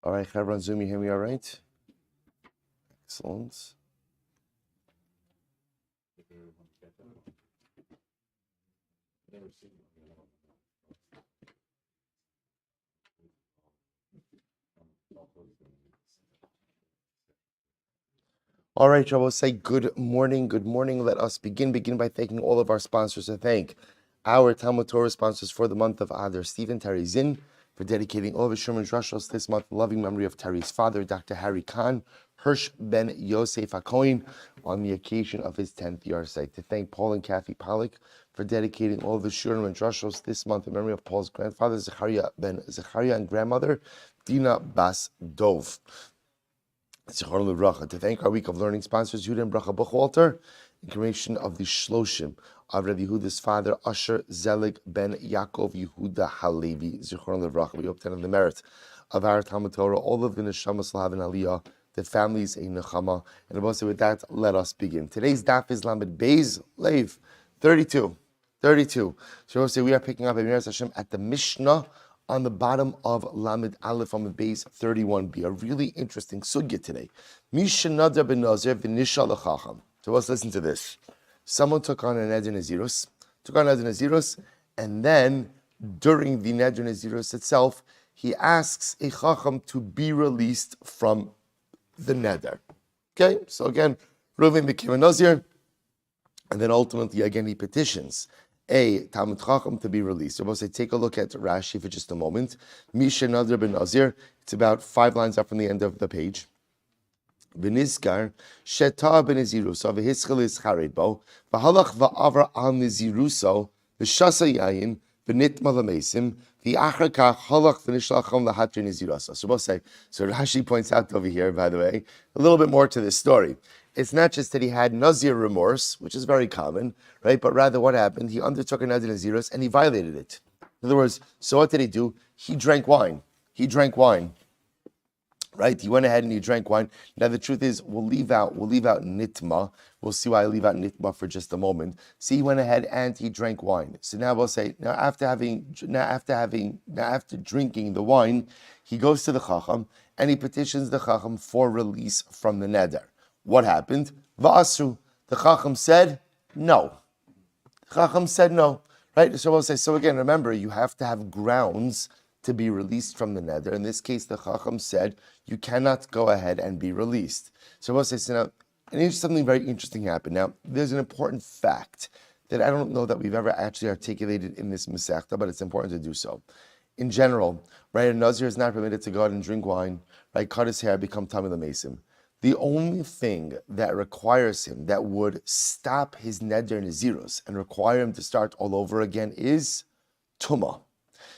All right, Chavra on Zoom, you hear me all right? Excellent. All right, Shabbos, say good morning. Good morning. Let us begin by thanking all of our sponsors. To thank our Talmud Torah sponsors for the month of Adar, Stephen Terry Zinn, for dedicating all of his Sherman Drushos this month, in loving memory of Terry's father, Dr. Harry Khan, Hirsch Ben Yosef HaKohen, on the occasion of his 10th yahrzeit. To thank Paul and Kathy Pollack for dedicating all of the Sherman Drushos this month in memory of Paul's grandfather, Zechariah Ben Zechariah, and grandmother, Dina Bas Dov. To thank our week of learning sponsors, Yehuda and Bracha Buchwalter, in commemoration of the Shloshim of Rabbi Yehuda's father, Asher Zelig Ben Yaakov Yehuda Halevi, Zichron Levracha. We obtain the merit of our Talmud Torah, all of the neshamas will have an aliyah, the families a nechama. And also with that, let us begin. Today's daf is Lamed Beis Leiv 32. So we are picking up Emiras Hashem at the Mishnah on the bottom of Lamed Aleph on the base 31b. A really interesting sugya today. Misha Nadar ben Nazir v'nisha l'chacham. So let's listen to this. Someone took on a Neder Nazirus, and then during the Neder Nazirus itself, he asks a chacham to be released from the Neder. Okay, so again, Reuven became a Nazir, and then ultimately again he petitions a Talmud Chacham to be released. So we'll say, take a look at Rashi for just a moment. Misha Nadar ben Nazir. It's about 5 lines up from the end of the page. V'nizkar sheta ben Naziruso v'hischel is chared bo v'halach v'avra al Naziruso v'shasa yayin v'nitma l'mesim v'achar kach halach v'nishlacham l'hatri Naziruso. So we'll say, so Rashi points out over here, by the way, a little bit more to this story. It's not just that he had Nazir remorse, which is very common, right? But rather what happened? He undertook a Nazir Nazirus and he violated it. In other words, so what did he do? He drank wine. Right? He went ahead and he drank wine. Now the truth is, we'll leave out nitma. We'll see why I leave out nitma for just a moment. See, he went ahead and he drank wine. So now we'll say, after drinking the wine, he goes to the Chacham and he petitions the Chacham for release from the neder. What happened? Va'asru. The Chacham said no. Right? So we'll say, so again, remember, you have to have grounds to be released from the neder. In this case, the Chacham said, you cannot go ahead and be released. So we'll say, so now, and something very interesting happened. Now, there's an important fact that I don't know that we've ever actually articulated in this Masechta, but it's important to do so. In general, right, a Nazir is not permitted to go out and drink wine, right, cut his hair, become Tamil Mesim. The only thing that requires him, that would stop his neder nazirus and require him to start all over again, is tumah.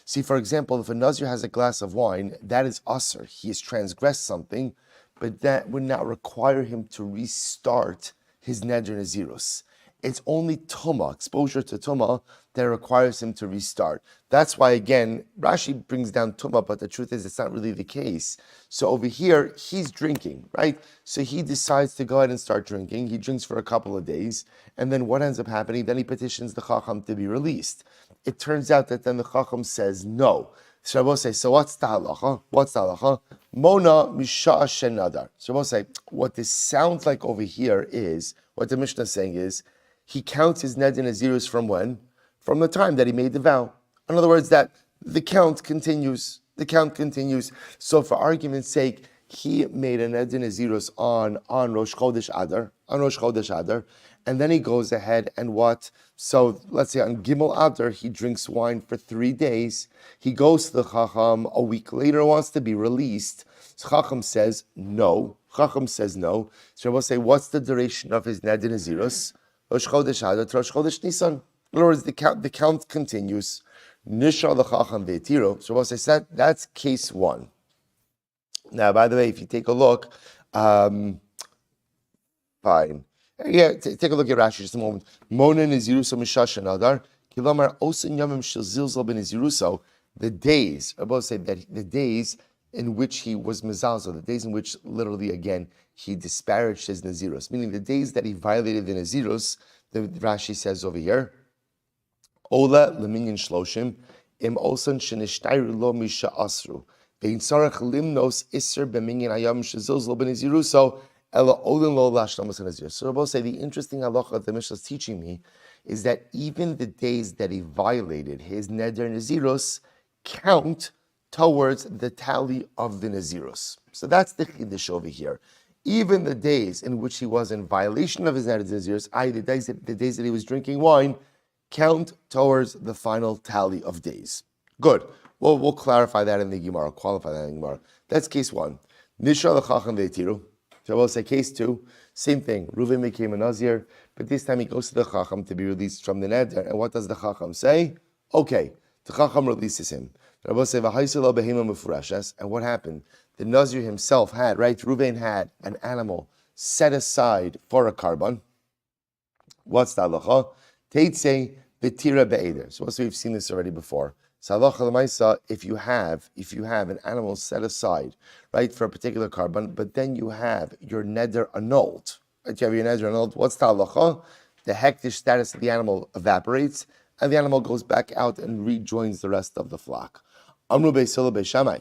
See, for example, if a Nazir has a glass of wine, that is usr. He has transgressed something, but that would not require him to restart his neder nazirus. It's only tumah, exposure to tumah, that requires him to restart. That's why, again, Rashi brings down tumah, but the truth is it's not really the case. So over here, he's drinking, right? So he decides to go ahead and start drinking. He drinks for a couple of days, and then what ends up happening? Then he petitions the Chacham to be released. It turns out that then the Chacham says no. So I will say, so what's the halacha? Mona misha shenadar. So I will say, what this sounds like over here is, what the Mishnah is saying is, he counts his neder nazirus from when? From the time that he made the vow. In other words, that the count continues. So for argument's sake, he made a neder nazirus on Rosh Chodesh Adar, and then he goes ahead and what? So let's say on Gimel Adar, he drinks wine for 3 days. He goes to the Chacham a week later, wants to be released. So Chacham says no. So I will say, what's the duration of his neder nazirus? Rosh Chodesh Adar to Rosh Chodesh Nisan. In other words, the count continues. Nishal the Chacham ve'tiro. So we'll say that's case 1. Now, by the way, if you take a look, fine. Yeah, take a look at Rashi just a moment. Mona Naziruso Mishashan Adar. Kilomar Osin Yomim Shel Zilzal ben Naziruso. The days, I will say that the days in which he was mezalzel, the days in which literally again he disparaged his Nazirus, meaning the days that he violated the Nazirus, the Rashi says over here, Ola Leminyan Shloshim, im osan shenishtayru lo misha asru. Vein sarach limnos iser b'minyan ayam shezilzlo b'niziruso ela olin lo lashnamas nazir. So Rabbi say the interesting halacha the Mishnah is teaching me is that even the days that he violated his neder nazirus count towards the tally of the nazirus. So that's the chiddush over here. Even the days in which he was in violation of his neder nazirus, i.e. the days that he was drinking wine, count towards the final tally of days. Good. Well, we'll clarify that in the Gemara, qualify that in the Gemara. That's case one. Nishra l'chacham ve'tiru. So we'll say case two, same thing. Reuven became a Nazir, but this time he goes to the Chacham to be released from the Neder. And what does the Chacham say? Okay, the Chacham releases him. And what happened? The Nazir himself had, right? Reuven had an animal set aside for a carbon. What's the halacha? Teitze betira be'eder. So we've seen this already before. So halacha l'maisa, if you have an animal set aside, right, for a particular carbon, but then you have your neder annulled, right? You have your neder annulled. What's the halacha? The hektish status of the animal evaporates, and the animal goes back out and rejoins the rest of the flock. Amru Beis Hillel Beis Shammai.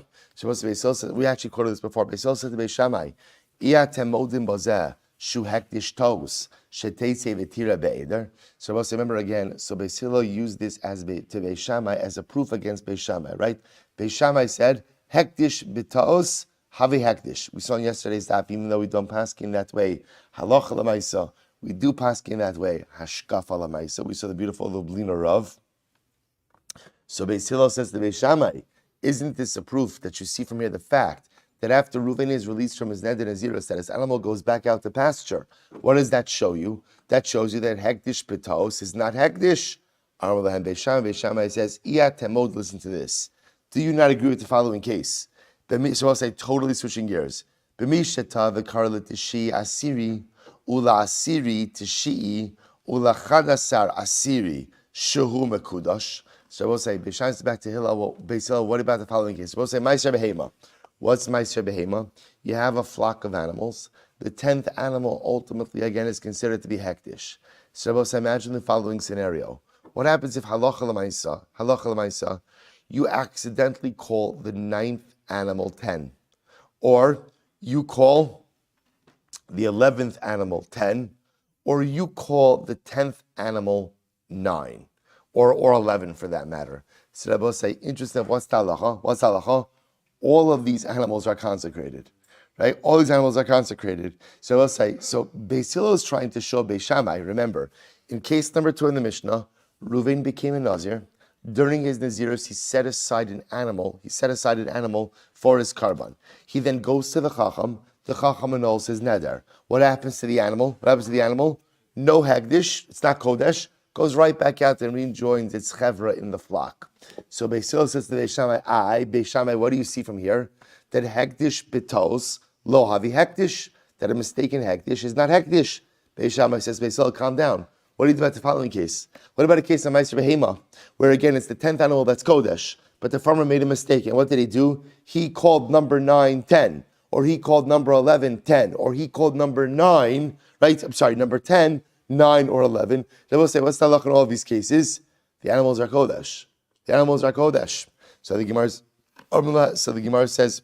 We actually quoted this before. Beis Hillel said to Beis Shammai, "Iya temodim bazeh shu hektish tos sheteitze v'tira be'eder." So remember again. So Beis Hillel used this to Beis Shammai as a proof against Beis Shammai, right? Beis Shammai said hektish b'tos havi hektish. We saw in yesterday's daf, even though we don't paskin that way, halacha l'maisa, we do paskin that way, hashkafa l'maisa. We saw the beautiful Lublina Rav. So Beis Hillel says to Beis Shammai, isn't this a proof that you see from here the fact that after Reuven is released from his neder nazirus, that his animal goes back out to pasture? What does that show you? That shows you that hektish pitos is not hektish. Beis Shammai says, Iya temod, listen to this. Do you not agree with the following case? So I'll say, totally switching gears. B'mishata v'kar l'tishi asiri, ula asiri tishi, ula chadasar asiri, shehu mekudosh. So we'll say, Beis back to Hillel. Beis Hillel, what about the following case? We'll say, Ma'aser Behema. What's Ma'aser Behema? You have a flock of animals. The 10th animal ultimately, again, is considered to be hektish. So we'll say, imagine the following scenario. What happens if halacha l'maisa, you accidentally call the 9th animal 10, or you call the 11th animal 10, or you call the 10th animal 9, or 11 for that matter. So Rabbi will say, interesting, what's halacha? All of these animals are consecrated, right? All these animals are consecrated. So I'll say, so Beis Hillel is trying to show Beis Shammai, remember, in case number 2 in the Mishnah, Reuven became a Nazir. During his Nazirus, he set aside an animal for his carbon. He then goes to the Chacham annuls his neder. What happens to the animal? No hagdish, it's not kodesh, goes right back out and rejoins its chevra in the flock. So Beis Hillel says to Beis Shammai, what do you see from here? That hektish bitos lo havi hektish, that a mistaken hektish is not hektish. Beis Shammai says, Beis Hillel, calm down. What do you do about the following case? What about a case of Ma'aser Behema, where again it's the 10th animal that's kodesh, but the farmer made a mistake, and what did he do? He called number 9 10, or he called number 11 10, or he called number 9, right? Number 10 9 or 11. They will say, what's the halach in all of these cases? The animals are kodesh. So the Gemara says,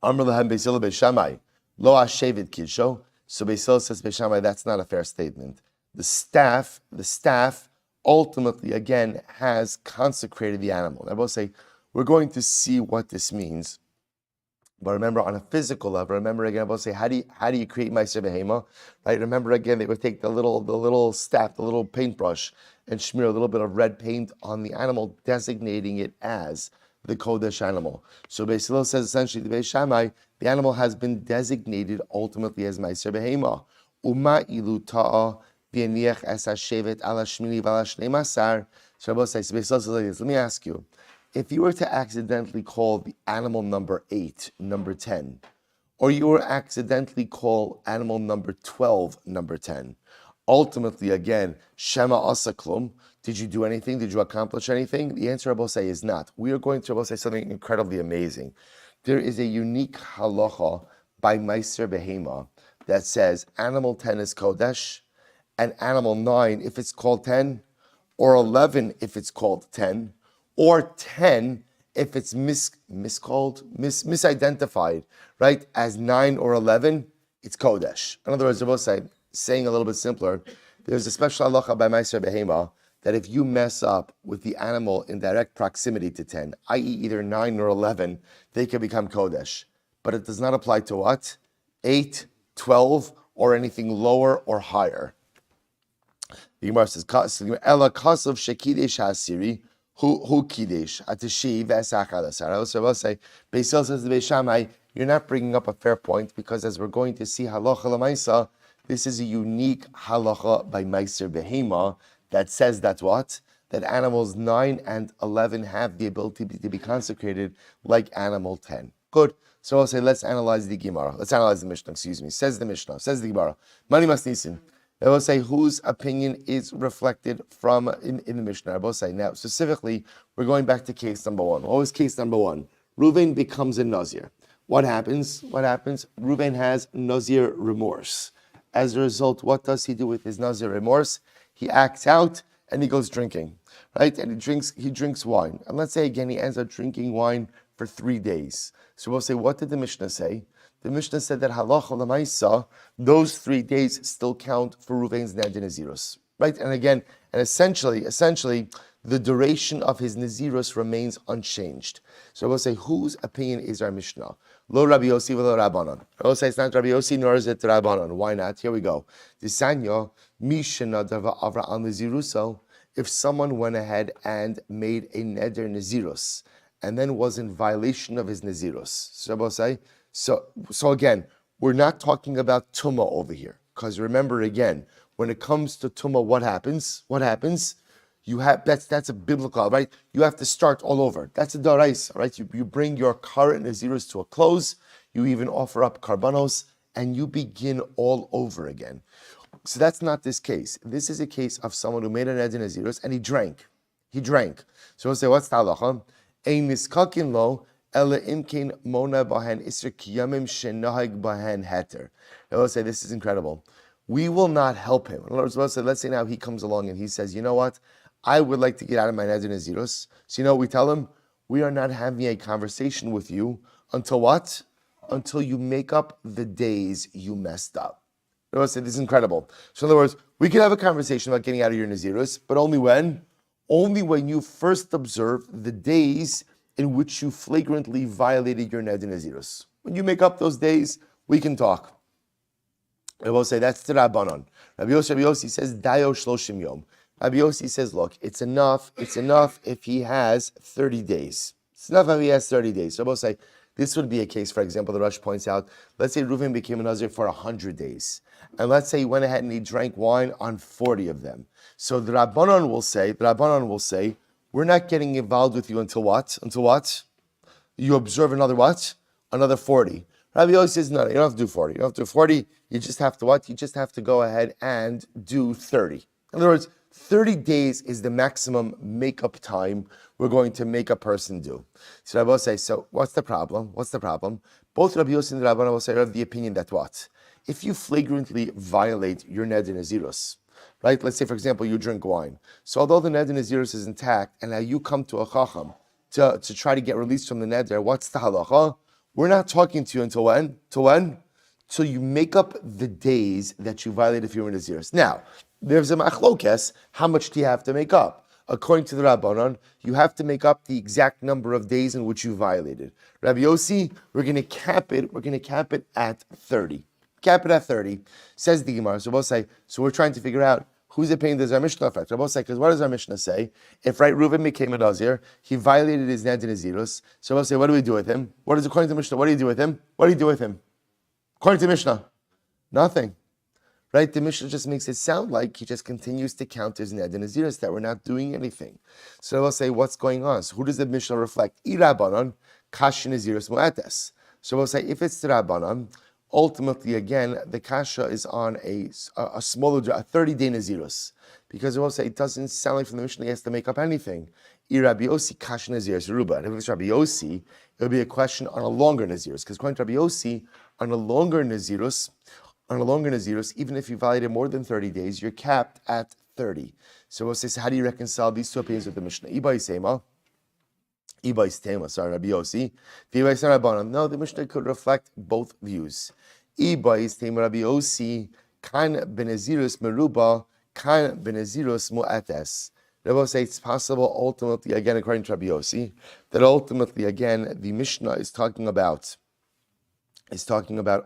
Amr lahem Beis Hillel Beis Shammai, lo ashevet kidsho. So Beis Hillel says, Beis Shammai, that's not a fair statement. The staff ultimately, again, has consecrated the animal. I will say, we're going to see what this means. But remember, on a physical level, again, I will say, how do you create Ma'aser Behema? Right? Remember, again, they would take the little staff, the little paintbrush, and smear a little bit of red paint on the animal, designating it as the Kodesh animal. So Beis Hillel says, essentially, the Beis Shammai, the animal has been designated ultimately as Ma'aser Behema. Uma ilu ta'a v'yaniach es hashevet ala shmini v'ala shnei masar. So Beis Hillel says, let me ask you, if you were to accidentally call the animal number 8, number 10, or you were accidentally call animal number 12, number 10, ultimately, again, Shema Asaklum, did you do anything? Did you accomplish anything? The answer, Rabbi say, is not. We are going to, Rabbi say, something incredibly amazing. There is a unique halacha by Ma'aser Behema that says animal 10 is Kodesh, and animal 9 if it's called 10, or 11 if it's called 10, or 10 if it's misidentified, right, as 9 or 11, it's Kodesh. In other words, they're both saying a little bit simpler, there's a special halacha by Meiser Behema that if you mess up with the animal in direct proximity to 10, i.e. either 9 or 11, they can become Kodesh. But it does not apply to what? 8, 12, or anything lower or higher. The Gemara says, "Ela kasav shekidesh hasiri hu kidesh atashi v'esachal asar." So we'll say, Beis Hillel says to Beis Shammai, you're not bringing up a fair point because, as we're going to see, halacha lemaisa, this is a unique halacha by Meiser Behema that says that what? That animals 9 and 11 have the ability to be consecrated like animal 10. Good. So I'll say, let's analyze the Gemara. Let's analyze the Mishnah. Says the Mishnah. Says the Gemara. Mani masnisin. I will say whose opinion is reflected from in the Mishnah. I will say now, specifically, we're going back to case number 1. What was case number 1? Reuven becomes a Nazir. What happens? Reuven has Nazir remorse. As a result, what does he do with his Nazir remorse? He acts out and he goes drinking, right? And he drinks wine. And let's say again, he ends up drinking wine for 3 days. So we'll say, what did the Mishnah say? The Mishnah said that halacha l'maisa, those 3 days still count for Reuven's neder nazirus, right? And again, essentially, the duration of his nazirus remains unchanged. So we'll say, whose opinion is our Mishnah? Lo Rabbi Yossi v'lo Rabbanon. I will say it's not Rabbi Yossi nor is it Rabbanon. Why not? Here we go. Disanya mishana dava avra al naziruso. If someone went ahead and made a neder nazirus and then was in violation of his nazirus, so we'll say. So again, we're not talking about tumah over here, because remember again, when it comes to tumah, what happens? You have that's a biblical, right? You have to start all over. That's a daraisa, right? You bring your current nazirus to a close. You even offer up karbanos, and you begin all over again. So that's not this case. This is a case of someone who made an neder nazirus and he drank. So we'll say, what's the halacha? Ein niskakin lo. Ela imkin mona bahen isr kiyamim shenahig bahen heter. I will say this is incredible. We will not help him. In other words, let's say now he comes along and he says, you know what? I would like to get out of my neder nazirus. So you know what we tell him? We are not having a conversation with you until what? Until you make up the days you messed up. I will say this is incredible. So in other words, we can have a conversation about getting out of your nazirus, but only when? Only when you first observe the days in which you flagrantly violated your neder nazirus. When you make up those days, we can talk. I will say that's the Rabbanon. Rabbi Yossi says, Dayo shloshim yom. Rabbi Yossi says, look, it's enough if he has 30 days. It's enough if he has 30 days. So I will say, this would be a case, for example, the Rosh points out, let's say Reuven became a Nazir for 100 days. And let's say he went ahead and he drank wine on 40 of them. So the Rabbanon will say, we're not getting involved with you until what? You observe another what? Another 40. Rabbi Yossi says, no, you don't have to do 40. You don't have to do 40. You just have to what? You just have to go ahead and do 30. In other words, 30 days is the maximum makeup time we're going to make a person do. So Rabbi will say, so what's the problem? Both Rabbi Yossi and the Rabbanan will say, of the opinion that what? If you flagrantly violate your neder nazirus, right? Let's say, for example, you drink wine. So although the neder nazirus is intact, and now you come to a chacham to try to get released from the neder, what's the halacha? We're not talking to you until when? Till you make up the days that you violated if you were in nazirus. Now, there's a machlokes. How much do you have to make up? According to the Rabbanon, you have to make up the exact number of days in which you violated. Rabbi Yossi, we're going to cap it at 30. Cap it at 30, says the Gemara. So we'll say, so we're trying to figure out whose opinion does our Mishnah affect. We'll say, because what does our Mishnah say? If Reuven became a Nazir, he violated his neder nazirus. So we'll say, what do we do with him? What is according to Mishnah? What do you do with him? According to Mishnah, nothing. Right? The Mishnah just makes it sound like he just continues to count his neder nazirus, that we're not doing anything. So we'll say, what's going on? So who does the Mishnah reflect? I Rabbanon, kash nazirus mu'ates. So we'll say, if it's the Rabbanon, ultimately, again, the kasha is on a smaller, a 30-day nazirus. Because we'll say, it doesn't sound like from the Mishnah he has to make up anything. I Rabbi Yossi, kash nazirus ruba. And if it's Rabbi Yossi, it would be a question on a longer nazirus. Because according to Rabbi Yossi, on a longer nazirus, even if you violated more than 30 days, you're capped at 30. So we'll say, so how do you reconcile these two opinions with the Mishnah? Ibai Sema, Ibais Tema, sorry, Rabbi Yossi. Ibais Rabbanon. No, the Mishnah could reflect both views. Ibais Tema Rabbi Yossi, kan benezirus meruba, kan benezirus mu'ates. Rabbi say it's possible ultimately, again, according to Rabbi Yossi, that ultimately, again, the Mishnah is talking about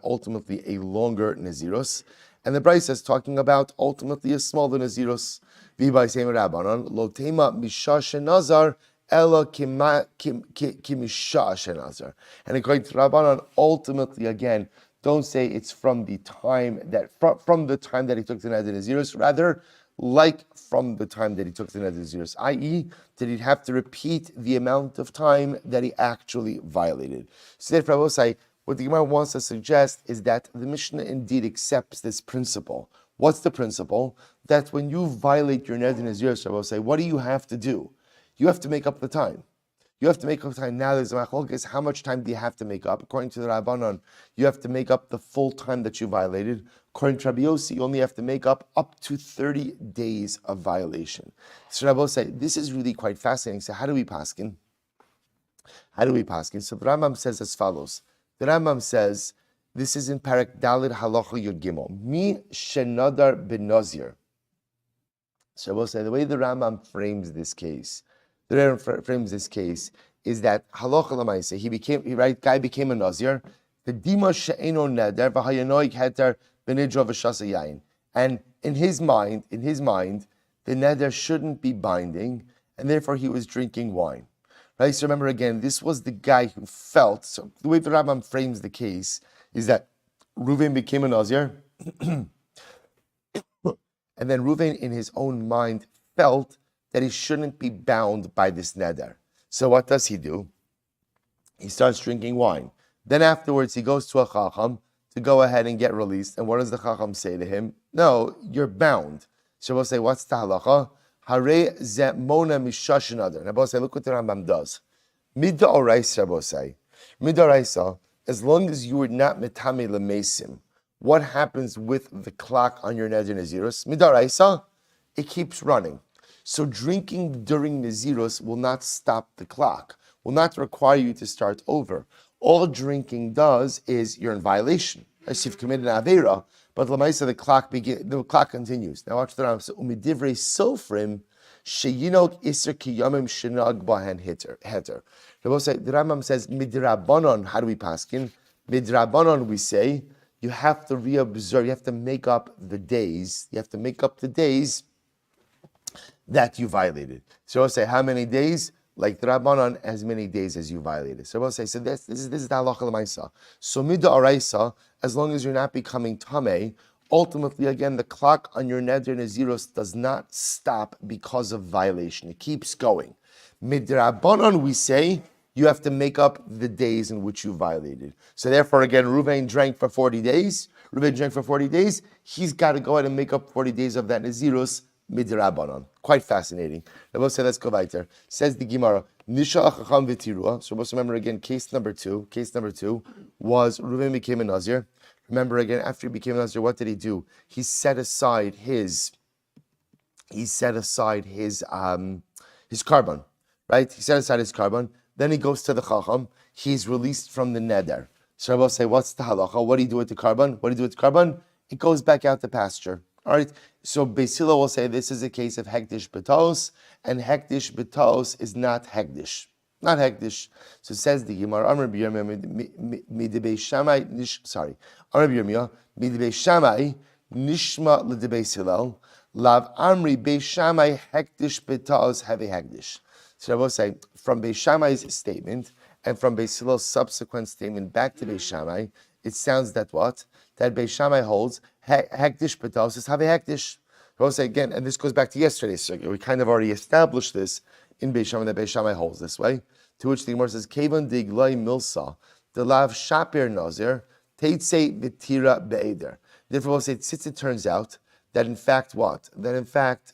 ultimately a longer Nazirus, and the Brisa is talking about ultimately a smaller Nazirus. V'bay Seim Rabbanon, lo tema misha shenazar, ela kimisha shenazar. And according to Rabbanon, ultimately, again, don't say it's from the time that he took the Neder Nazirus, rather, like from the time that he took the Neder Nazirus, i.e., did he have to repeat the amount of time that he actually violated. So therefore, I will say, what the Gemara wants to suggest is that the Mishnah indeed accepts this principle. What's the principle? That when you violate your Neder Nazirus, I will say, what do you have to do? You have to make up the time. You have to make up time. Now there's a machlokes. How much time do you have to make up? According to the Rabbanon, you have to make up the full time that you violated. According to Rabbi Yossi, you only have to make up to 30 days of violation. So Rabbi say this is really quite fascinating. So how do we paskin? So the Rambam says as follows. The Rambam says, this is in Parak Dalid Halacha Yud Gimel. Mi shenadar ben Nazir. So I will say the way the Rambam frames this case is that halacha l'maaseh, guy became a Nazir. The dima she'eno neder v'hayanoik heter benidra v'shasa yain. And in his mind, the neder shouldn't be binding, and therefore he was drinking wine. Right, so remember again, this was the guy who felt, so the way the Rambam frames the case is that Reuven became a Nazir, and then Reuven in his own mind felt that he shouldn't be bound by this neder. So what does he do? He starts drinking wine. Then afterwards he goes to a chacham to go ahead and get released, and what does the chacham say to him? No, you're bound. So we'll say, what's the halacha? Hare ze mona mishash another. And Rabbi say, look what the Rambam does. Midda oraisa, Rabbi say. Midda oraisa, as long as you were not metame lemesim, what happens with the clock on your neder nazirus? Midda oraisa, it keeps running. So drinking during nazirus will not stop the clock, will not require you to start over. All drinking does is you're in violation. As you've committed an avera, but l'maisa the clock continues. Now watch the Rambam. So umidivrei sofrim sheyinok iser kiyamim shenag bahen heter. The Rambam says midrabanon. How do we paskin? Midrabanon we say you have to reobserve. You have to make up the days. You have to make up the days that you violated. So we'll say how many days? Like the Rabbanon, as many days as you violated. So we'll say, so this is the halacha l'maisa. So midda araisa, as long as you're not becoming tameh, ultimately, again, the clock on your neder nazirus does not stop because of violation. It keeps going. Midrabanon, we say, you have to make up the days in which you violated. So therefore, again, Reuven drank for 40 days. He's got to go ahead and make up 40 days of that nazirus. Midrabanon. Quite fascinating. Rabbi say, let's go weiter. Says the Gemara, Nisha Achacham v'tirua. So let's remember again, case number two was Reuven became a Nazir. Remember again, after he became a Nazir, what did he do? He set aside his carbon, right? He set aside his carbon. Then he goes to the Chacham. He's released from the neder. So Rabbi say, what's the halacha? What do you do with the carbon? It goes back out to pasture. All right, so Beis Hillel will say this is a case of hektish betos, and hektish betos is not hektish. So it says the Gemara, Amar Rabbi Yirmiyah, midibei Shammai, Amar Rabbi Yirmiyah, midibei Shammai, nishma l'debei Hillel, lav Amri Beis Shammai hektish betos have a hektish. So I will say, from Beis Shammai's statement, and from Beis Hillel's subsequent statement back to Beis Shammai, it sounds that what? That Beis Shammai holds hektish betos is have a hektish. I will say again, and this goes back to yesterday's circuit. We kind of already established this in Beis Shammai, that Beis Shammai holds this way. To which the Gemara says, Kevan diglai milsa, the lav shapir nazir, teitse v'tira be'eder. Therefore, we'll say, since it turns out that in fact what? That in fact,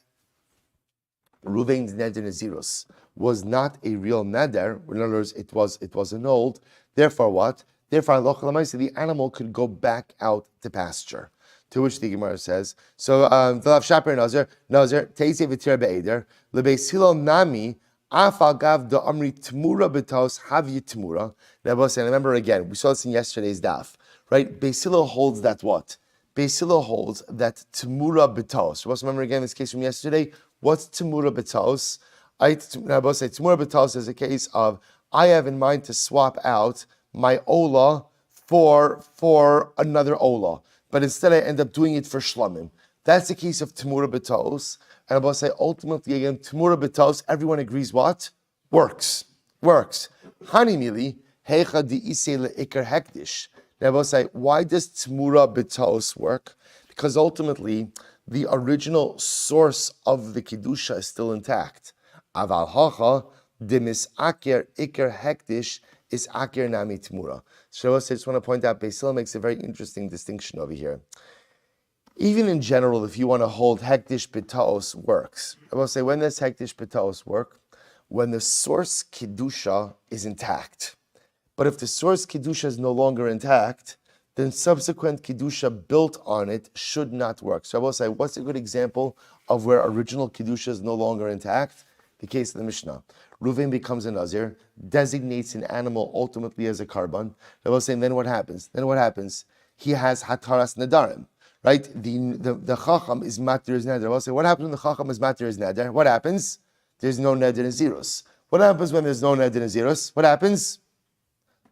Reuven's neder nazirus was not a real neder. In other words, it was annulled. Therefore, what? Therefore, the animal could go back out to pasture. To which the Gemara says, so the lav shapir nazir teitse v'tira be'eder lebeis Hillel nami Afagav da amri tmura betos havi tmura. Rabbi said, remember again, we saw this in yesterday's daf, right? Beis Hillel holds that what? Beis Hillel holds that tmura betos. Remember again this case from yesterday? What's tmura betos? Rabbi said, tmura betos is a case of I have in mind to swap out my ola for another ola, but instead I end up doing it for shlamim. That's the case of tmura betos. And Rabbi say ultimately again, tmura betos, everyone agrees what? Works. Hani mili, heicha di isei le'ikar hekdish. Rabbi say, why does tmura betos work? Because ultimately, the original source of the kedusha is still intact. Aval hacha, demis aker ikar hekdish is aker nami tmura. So I just want to point out, Beis Hillel makes a very interesting distinction over here. Even in general, if you want to hold hektish b'taos works. I will say, when does hektish b'taos work? When the source kedusha is intact. But if the source kedusha is no longer intact, then subsequent kedusha built on it should not work. So I will say, what's a good example of where original kedusha is no longer intact? The case of the Mishnah. Reuven becomes a Nazir, designates an animal ultimately as a karban. I will say, and then what happens? He has hataras nadarim. Right? The Chacham is matir his neder. I'll say, what happens when the Chacham is matir his neder? What happens? There's no neder nazirus. What happens when there's no neder nazirus? What happens?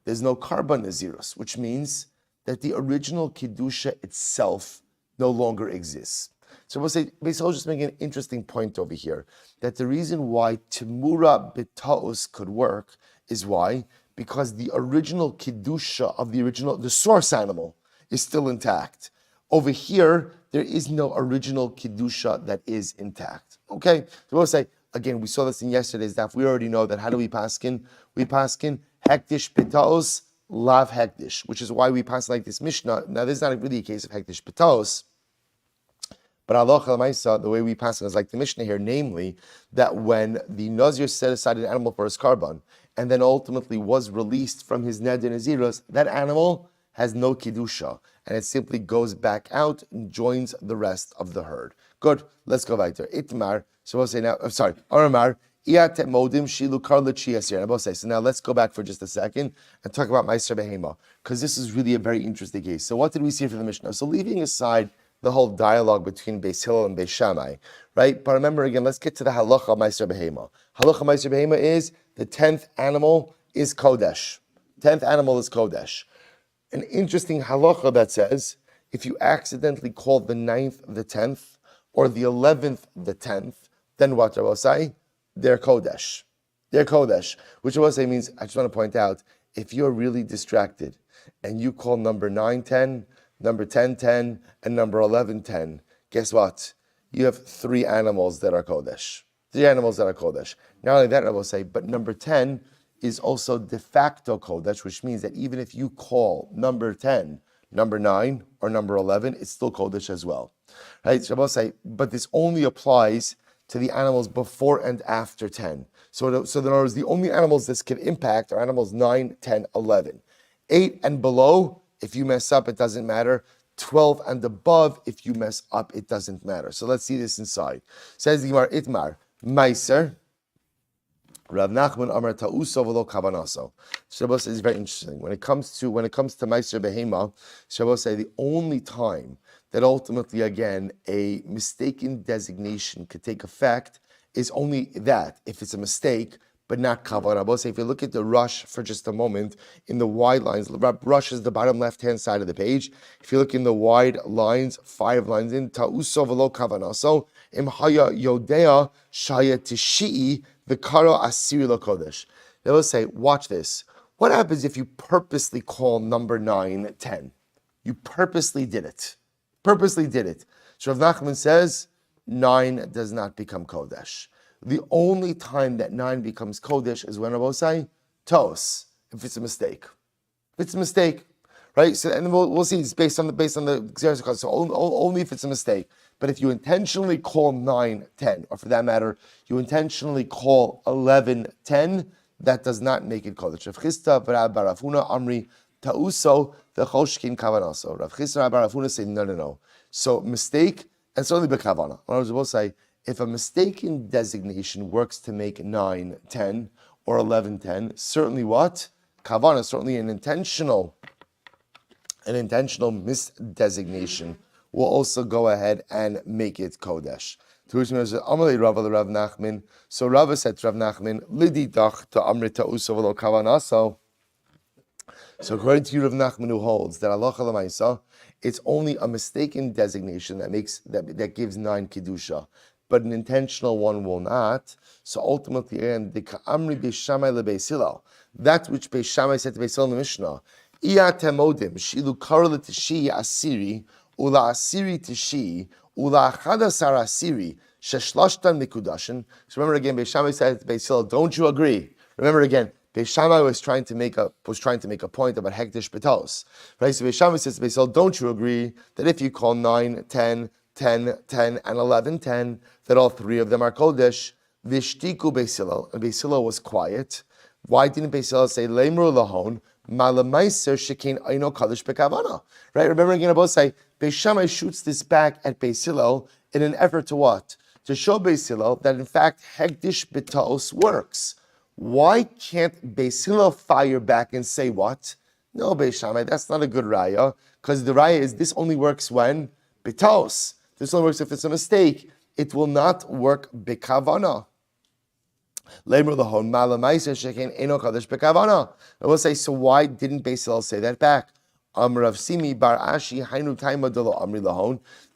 There's no karban nazirus, which means that the original kedusha itself no longer exists. So we'll say, basically, I'll just make an interesting point over here, that the reason why timura b'taos could work is why? Because the original kedusha of the source animal is still intact. Over here, there is no original kedusha that is intact. Okay, so we'll say again. We saw this in yesterday's daf. We already know that. How do we paskin? We paskin hektish pitaos lav hektish, which is why we pass like this Mishnah. Now, this is not really a case of hektish pitaos, but halacha l'maisa, the way we pass it is like the Mishnah here, namely that when the Nazir set aside an animal for his karban and then ultimately was released from his neder naziros, that animal has no kedusha, and it simply goes back out and joins the rest of the herd. Good, let's go back there. Itmar, so we'll say now, Aramar, Iate modim shilu kar l'chiyasir. And I will say, so now let's go back for just a second and talk about Meiser Behema, because this is really a very interesting case. So what did we see from the Mishnah? So leaving aside the whole dialogue between Beis Hillel and Beis Shammai, right? But remember again, let's get to the halacha of Meiser Behema. Halacha Meiser Behema is the 10th animal is Kodesh. 10th animal is Kodesh. An interesting halacha that says, if you accidentally call the 9th the 10th, or the 11th the 10th, then what I will say? They're Kodesh. They're Kodesh. Which I will say means, I just want to point out, if you're really distracted, and you call number 9, 10, number 10, 10, and number 11, 10, guess what? You have 3 animals that are Kodesh. 3 animals that are Kodesh. Not only that, I will say, but number 10 is also de facto Kodesh, which means that even if you call number 10, number 9, or number 11, it's still Kodesh as well. Right? So I will say, but this only applies to the animals before and after 10. So in other words, the only animals this can impact are animals 9, 10, 11. 8 and below, if you mess up, it doesn't matter. 12 and above, if you mess up, it doesn't matter. So let's see this inside. Says the Gemara, Itmar, Meiser, Rav Nachman Amar Ta'uso v'lo Kavanaso. Shabbos is very interesting. When it comes to Meiser Behema, Shabbos say the only time that ultimately, again, a mistaken designation could take effect is only that, if it's a mistake, but not kavanah. Say, if you look at the rush for just a moment, in the wide lines, rush is the bottom left-hand side of the page. If you look in the wide lines, 5 lines in, ta'uso v'lo kavanaso, im haya yodea shaya tishi'i v'karo asiri lo kodesh. They will say, watch this. What happens if you purposely call number 9, 10? You purposely did it. So Rav Nachman says, 9 does not become kodesh. The only time that 9 becomes Kodesh is when Rabbi say Tos, if it's a mistake. Right? So, and we'll see. It's based on the Xeris. So only if it's a mistake. But if you intentionally call 9, 10, or for that matter, you intentionally call 11, 10, that does not make it Kodesh. Rav Chisda v'Rab bar Rav Huna Amri Ta'uso v'choshkin kavanaso. Rav Chisda and Rav bar Rav Huna say no. So mistake and certainly bekavana. What I was about to say, if a mistaken designation works to make 9, 10, or 11, 10, certainly what? Kavana, certainly an intentional misdesignation will also go ahead and make it Kodesh. So Rava said to Rav Nachman, Lididach to Amrita Usavalo Kavanaso. So according to Rav Nachman, who holds that Allah Lamaisa, it's only a mistaken designation that gives 9 Kedusha, but an intentional one will not. So ultimately, again, the Ka'amri Beishamai LeBeis Hillel, that which Beis Shammai said to Beis Hillel in the Mishnah, Iya temodim shilu karla tishi asiri ula asiri tishi ula achadasar asiri sheshlashtan mikudashin. So remember again, Beis Shammai said to Beis Hillel, don't you agree? Remember again, Beis Shammai was trying to make a point about hektish betos. Right? So Beis Shammai says to Beis Hillel, don't you agree that if you call 9, 10, 10, 10, and 11, 10, that all three of them are kodesh? Vishtiku Beis Hillel, and Beis Hillel was quiet. Why didn't Beis Hillel say lemru lahon? Right? Remember again, I both say Beis Shammai shoots this back at Beis Hillel in an effort to what? To show Beis Hillel that in fact hektish betos works. Why can't Beis Hillel fire back and say what? No, Beis Shammai, that's not a good raya, because the raya is this only works when betos. This only works if it's a mistake. It will not work bekavana. I will say, so why didn't Beis Hillel say that back? The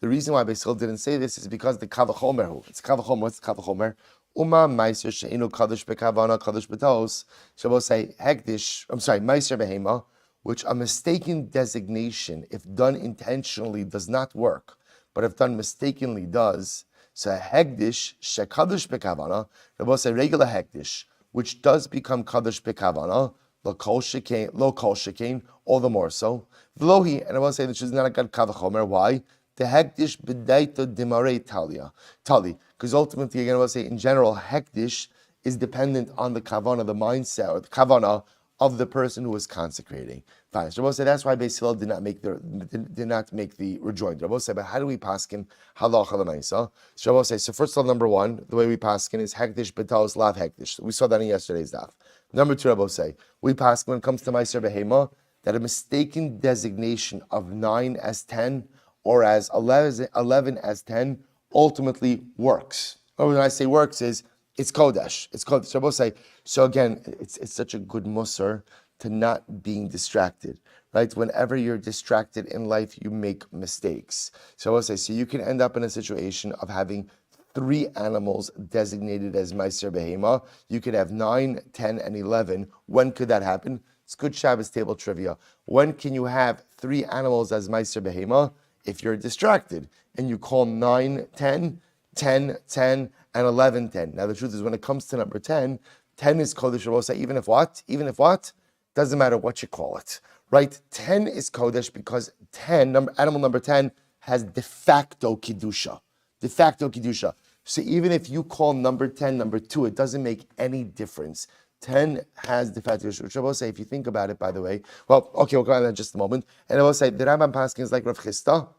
reason why Beis Hillel didn't say this is because the kavachomer. It's kavachomer. What's the kavachomer? Meiser she'enu kadosh bekavana kadosh betos. So we'll say hektish. Meiser behema, which a mistaken designation, if done intentionally, does not work, but if done mistakenly, does. So hektish shekadosh bekavana, we'll say regular hektish, which does become kadosh bekavana, lo kol shekain, all the more so. V'lohi, and I will say that she's not a good kavachomer. Why? The hektish b'daita dimarei tali, because ultimately, again, I will say in general, hektish is dependent on the kavana, the mindset, or the kavana of the person who is consecrating. Fine. So I will say that's why Beis Hillel did not make the rejoinder. I will say, but how do we paskin halacha l'maisa? So I will say, so first of all, number one, the way we paskin is hektish b'taos lav hektish. We saw that in yesterday's daf. Number two, I will say, we paskin when it comes to meiser behema that a mistaken designation of 9 as 10 or as 11 as 10 ultimately works. Or when I say works is, it's kodesh. It's kodesh. So I will say, so again, it's such a good musar to not being distracted, right? Whenever you're distracted in life, you make mistakes. So I will say, so you can end up in a situation of having 3 animals designated as meiser behema. You could have 9, 10, and 11. When could that happen? It's good Shabbos table trivia. When can you have 3 animals as meiser behema? If you're distracted and you call 9, 10, 10, 10, and 11, 10. Now the truth is when it comes to number 10, 10 is Kodesh Rabosa, even if what? Doesn't matter what you call it, right? 10 is Kodesh because animal number 10 has de facto Kiddusha. So even if you call number 10 number 2, it doesn't make any difference. 10 has de facto Kiddusha. Which I will say, if you think about it, by the way, well, okay, we'll go on that in just a moment. And I will say, the Rambam Paskin is like Rav Chisda,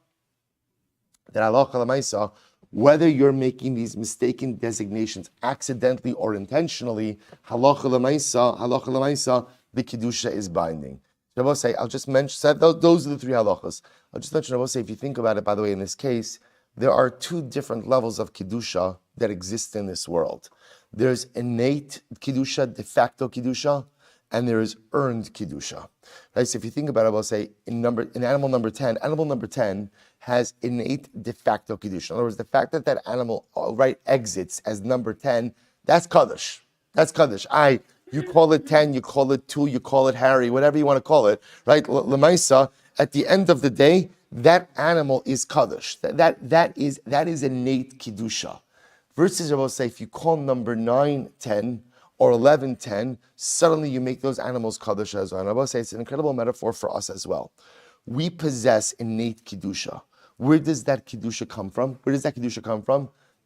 that Allah Kalamaisa, whether you're making these mistaken designations accidentally or intentionally, halacha l'maisa, the kedusha is binding. So I will say, I'll just mention, those are the 3 halachas. I'll just mention, I will say, if you think about it, by the way, in this case, there are 2 different levels of kedusha that exist in this world. There's innate kedusha, de facto kedusha, and there is earned kedusha. Right? So if you think about it, I will say, in animal number 10 has innate de facto kedusha. In other words, the fact that that animal exits as number 10, that's kaddish. You call it 10, you call it 2, you call it Harry, whatever you want to call it, right? Lemaisa, at the end of the day, that animal is kaddish. That is innate kedusha. Versus, I will say, if you call number 9, 10, or 11, 10, suddenly you make those animals kaddish as well. And I will say, it's an incredible metaphor for us as well. We possess innate kedusha. Where does that kedusha come from?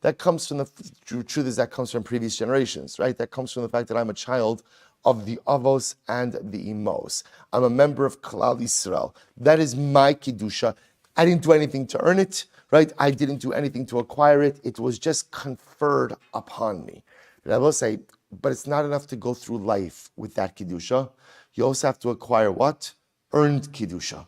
That comes from the truth is that comes from previous generations, right? That comes from the fact that I'm a child of the avos and the imos. I'm a member of Klal Yisrael. That is my kedusha. I didn't do anything to earn it, right? I didn't do anything to acquire it. It was just conferred upon me. And I will say, but it's not enough to go through life with that Kedusha. You also have to acquire what? Earned Kedusha.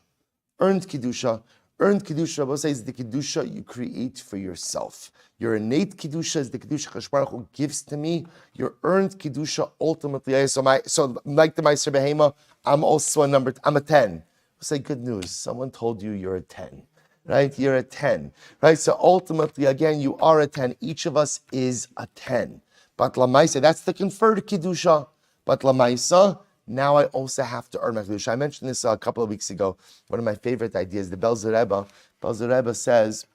Earned Kedusha. Earned Kedusha, Rabbi says, is the Kedusha you create for yourself. Your innate Kedusha is the Kedusha Kadosh Baruch Hu gives to me. Your earned Kedusha ultimately, so like the Meiser Behema, I'm also I'm a 10. I say, good news, someone told you you're a 10, right? You're a 10, right? So ultimately, again, you are a 10. Each of us is a 10. But Lamaisa, that's the conferred Kedusha. But Lamaisa, now I also have to earn my Kedusha. I mentioned this a couple of weeks ago. One of my favorite ideas, the Belzer Rebbe says,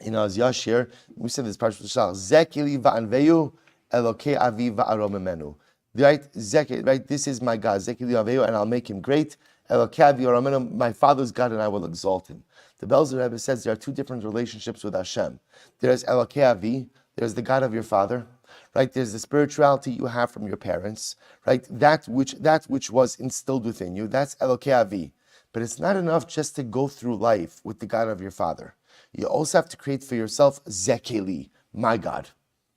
in Az Yashir, we said this Parashat Shach, Zekili va'anveyu elokei avi va'aromemenu. Right? Zekili, right? This is my God, Zekili va'anveyu, and I'll make him great. Elokei avi va'aromemenu, my father's God, and I will exalt him. The Belzer Rebbe says there are two different relationships with Hashem. There's Elokei avi, there's the God of your father. Right, there's the spirituality you have from your parents, right? That which was instilled within you, that's Elokei Avi. But it's not enough just to go through life with the God of your father. You also have to create for yourself Zekeli, my God.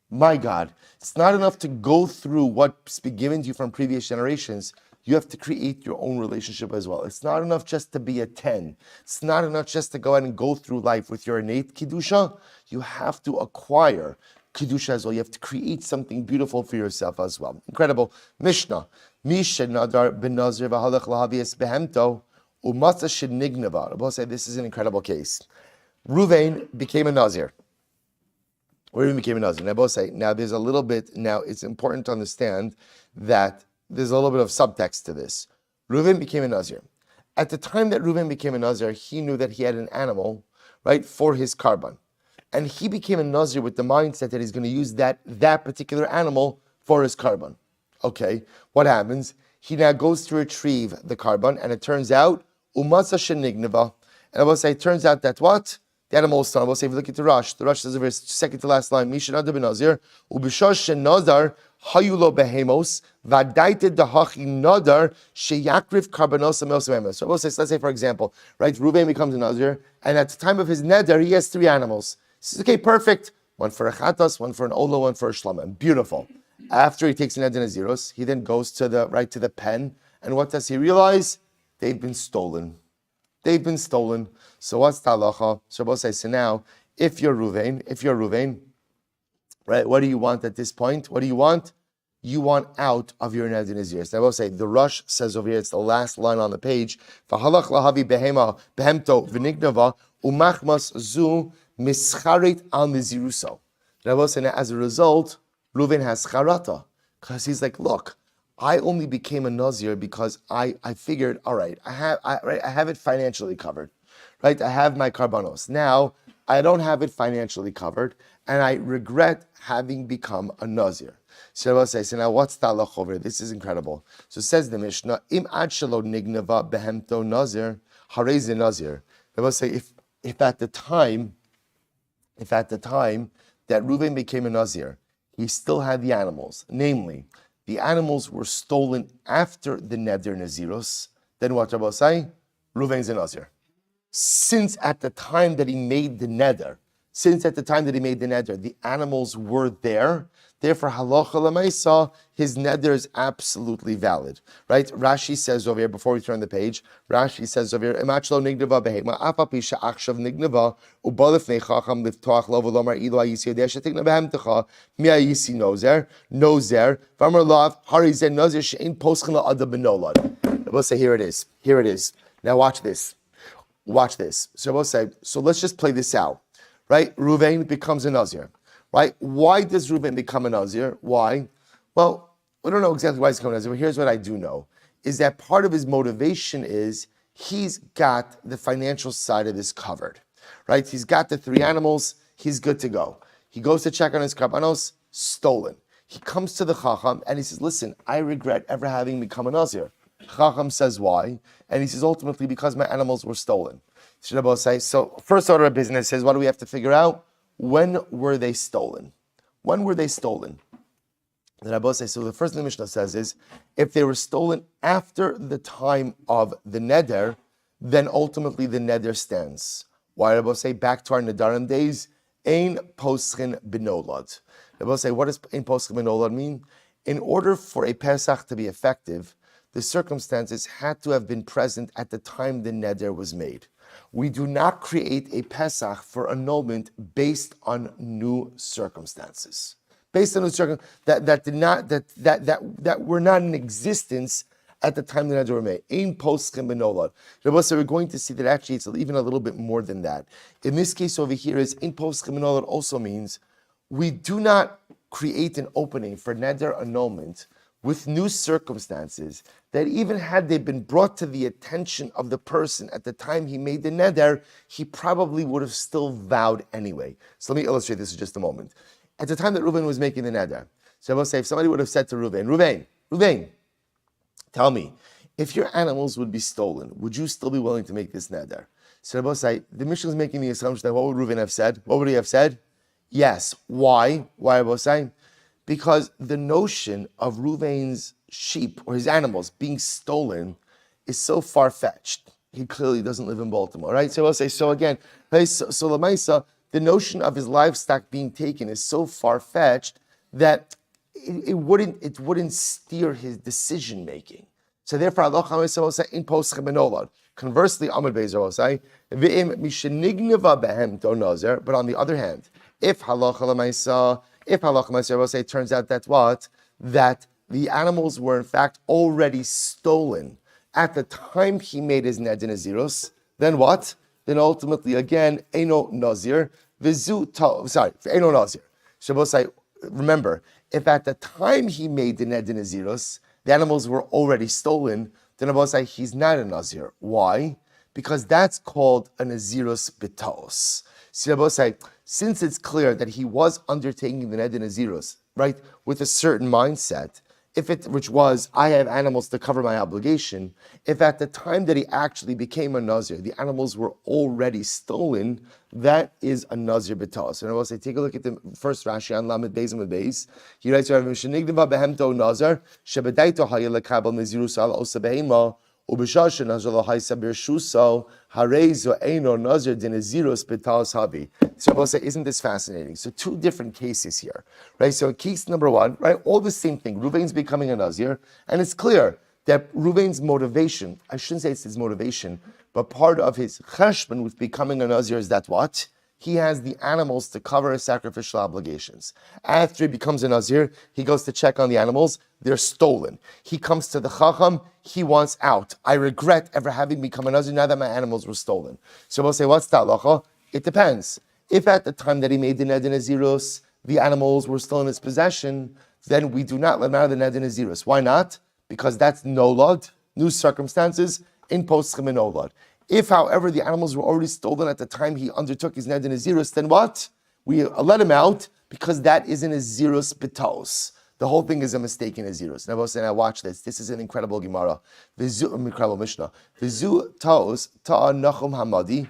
My God. It's not enough to go through what's been given to you from previous generations. You have to create your own relationship as well. It's not enough just to be a 10. It's not enough just to go ahead and go through life with your innate Kedusha. You have to acquire Kedusha as well. You have to create something beautiful for yourself as well. Incredible. Mishnah. Misha nadar ben Nazir v'halach lahavias behemto umasa shenignava. Rabbi said this is an incredible case. Ruvain became a Nazir. Ruvain became a Nazir. Rabbi say now there's a little bit. Now it's important to understand that there's a little bit of subtext to this. Ruvain became a Nazir. At the time that Ruvain became a Nazir, he knew that he had an animal, right, for his karban. And he became a Nazir with the mindset that he's going to use that particular animal for his karban. Okay, what happens? He now goes to retrieve the karban, and it turns out, umasa shenignava. And I will say, it turns out that what? The animal is stolen. I will say, if you look at the Rush says over second to last line, Misha Nadar ben Nazir, ubishosh shenazar hayulo behemos, vadaited the hachi nadar sheyakrif karbanos amelsamemes. So I will say, let's say for example, right, Reuven becomes a Nazir, and at the time of his neder, he has 3 animals. He says, okay, perfect. One for a chatas, one for an ola, one for a shlama. Beautiful. After he takes an ed naziros, he then goes to the pen, and what does he realize? They've been stolen. They've been stolen. So what's the halacha? So Rabbi says, so now, if you're Ruvain, right, what do you want at this point? What do you want? You want out of your neder naziros. Now I will say, the Rush says over here, it's the last line on the page, v'halach lahavi behemto v'nignava umachmas zu mischarit al niziruso. Rabbi said, as a result, Reuven has charata, because he's like, look, I only became a Nazir because I figured, all right, I have it financially covered, right? I have my karbanos. Now, I don't have it financially covered, and I regret having become a Nazir. So Rabbi says, so now what's the halach over? This is incredible. So says the Mishnah, im ad shelo nignava behemto Nazir, harei Nazir. Rabbi say, if at the time that Reuven became a Nazir, he still had the animals. Namely, the animals were stolen after the Neder Naziros. Then what Rabbi say? Reuven's a Nazir. Since at the time that he made the Neder, the animals were there, therefore, halacha l'maisa, his neder is absolutely valid, right? Rashi says over here, before we turn the page, Rashi says over here, imachlo nignava behema, afa pisha achshav nignava, ubalif nechacham liftoach lo v'lomar ilo ayisi yodeh shetigna behemtecha, mi ayisi nozer, v'amar lav, harizen nozer she'in poschen la'ada benolad. We'll say, here it is. Now watch this. So we'll say, so let's just play this out, right? Reuven becomes a Nazir. Right? Why does Reuven become a Nazir? Why? Well, we don't know exactly why he's becoming a Nazir, but here's what I do know, is that part of his motivation is he's got the financial side of this covered. Right? He's got the 3 animals, he's good to go. He goes to check on his karbanos, stolen. He comes to the Chacham and he says, listen, I regret ever having become a Nazir. Chacham says why? And he says, ultimately, because my animals were stolen. So first order of business is, what do we have to figure out? When were they stolen? The Rabbi says, so the first thing the Mishnah says is, if they were stolen after the time of the neder, then ultimately the neder stands. Why Rabbi say back to our Nadarim days? Ein poschin binolad. Rabbi say, what does ein poschin binolad mean? In order for a Pesach to be effective, the circumstances had to have been present at the time the neder was made. We do not create a Pesach for annulment based on new circumstances. Based on new circumstances that were not in existence at the time the neder were made. Ein poschin benolad. So we're going to see that actually it's even a little bit more than that. In this case over here, is ein poschin benolad also means we do not create an opening for neder annulment with new circumstances that even had they been brought to the attention of the person at the time he made the neder, he probably would have still vowed anyway. So let me illustrate this in just a moment. At the time that Reuven was making the neder, so I will say, if somebody would have said to Reuven, tell me, if your animals would be stolen, would you still be willing to make this neder? So I will say, the Mishnah is making the assumption that what would Reuven have said? What would he have said? Yes. Why? Why I will say? Because the notion of Reuven's sheep or his animals being stolen is so far-fetched. He clearly doesn't live in Baltimore, right? So I'll say, so again, so Lamaisa, the notion of his livestock being taken is so far-fetched that it wouldn't steer his decision-making. So therefore, Allah will say, in poschim benolad. Conversely, Amud Bezer will say, v'im mishenigniva behem to Nazir. But on the other hand, if halacha l'maisa will say, it turns out that what? That the animals were in fact already stolen at the time he made his neder nazirus, then what? Then ultimately again, Eino Nazir, Eino Nazir. Shabbos say, remember, if at the time he made the neder nazirus, the animals were already stolen, then Shabbos say he's not a Nazir. Why? Because that's called a nazirus b'taos. Shabbos say, since it's clear that he was undertaking the neder nazirus, right, with a certain mindset, which was, I have animals to cover my obligation, if at the time that he actually became a Nazir, the animals were already stolen, that is a Nazir b'taos. And I will say, take a look at the first Rashi on Lamed Beis and Beis. He writes, Shenigniva behemto Nazir, shebedaito hayel lekabel nazirus al osa behema, ubishasha Nazir lahaisa birshuso, harezo eino Nazir dinazirus b'taos habi. So I will say, isn't this fascinating? So two different cases here, right? So case number one, right, all the same thing. Reuven's becoming a Nazir, and it's clear that Reuven's motivation, I shouldn't say it's his motivation, but part of his cheshbon with becoming a Nazir is that what? He has the animals to cover his sacrificial obligations. After he becomes a Nazir, he goes to check on the animals. They're stolen. He comes to the Chacham. He wants out. I regret ever having become a Nazir now that my animals were stolen. So we'll say, what's the halacha? It depends. If at the time that he made the neder nazirus, the animals were still in his possession, then we do not let him out of the neder nazirus. Why not? Because that's nolad, new circumstances, in poschim and nolad. If, however, the animals were already stolen at the time he undertook his neder nazirus, then what? We let him out because that is an nazirus b'taos. The whole thing is a mistake in nazirus. Now, I watch this. This is an incredible Gemara, incredible Mishnah. V'zu taos ta'a nachum hamadi.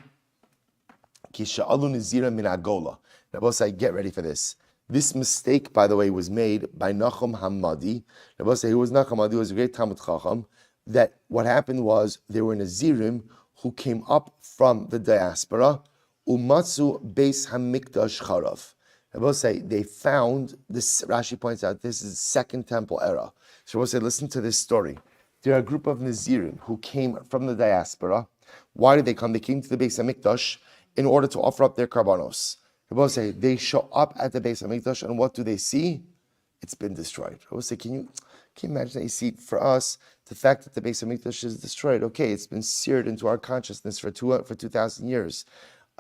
Now, both say, get ready for this. This mistake, by the way, was made by Nachum Hamadi. Now, both say, who was Nachum Hamadi? He was a great Talmud Chacham. That what happened was there were Nazirim who came up from the diaspora. Umatsu Beis Hamikdash Charav. Now, both say they found this. Rashi points out this is Second Temple era. So, both say, listen to this story. There are a group of Nazirim who came from the diaspora. Why did they come? They came to the Beis Hamikdash in order to offer up their karbanos. Rabbi say they show up at the Beis Hamikdash, and what do they see? It's been destroyed. Rabbi say, can you imagine that? You see, for us, the fact that the Beis Hamikdash is destroyed, okay, it's been seared into our consciousness for 2,000 years.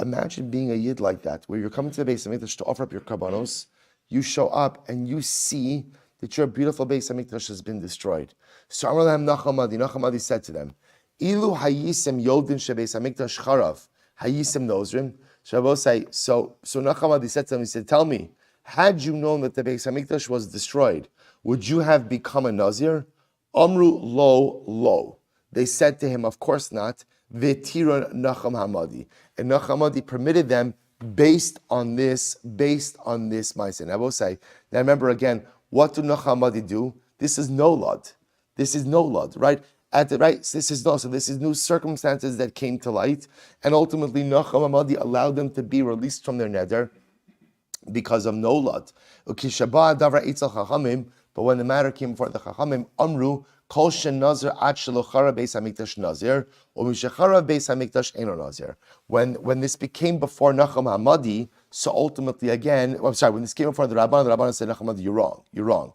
Imagine being a yid like that, where you're coming to the Beis Hamikdash to offer up your karbanos, you show up and you see that your beautiful Beis Hamikdash has been destroyed. So Amar lahem Nachamadi said to them, Ilu hayisem yodin shebeis Hamikdash charav. Hayisem Nozrim. Shabbos say, so Nachamadi said to him, he said, tell me, had you known that the Beis Hamikdash was destroyed, would you have become a Nazir? Amru lo. They said to him, of course not. V'tiron Nacham Hamadi. And Nachamadi permitted them based on this mindset. And I will say, now remember again, what do Nachamadi do? This is no lud, right? right. So this is new circumstances that came to light, and ultimately Nachum Hamadi allowed them to be released from their neder because of nolad. But when the matter came before the Chachamim, Amru, Kol Nazir Ad Shelochara Beis Hamikdash Nazir, or Mishachara Beis Hamikdash Eno Nazir. When this became before Nachum Hamadi, so ultimately again, when this came before the Rabbanan said, Nachum Hamadi, you're wrong.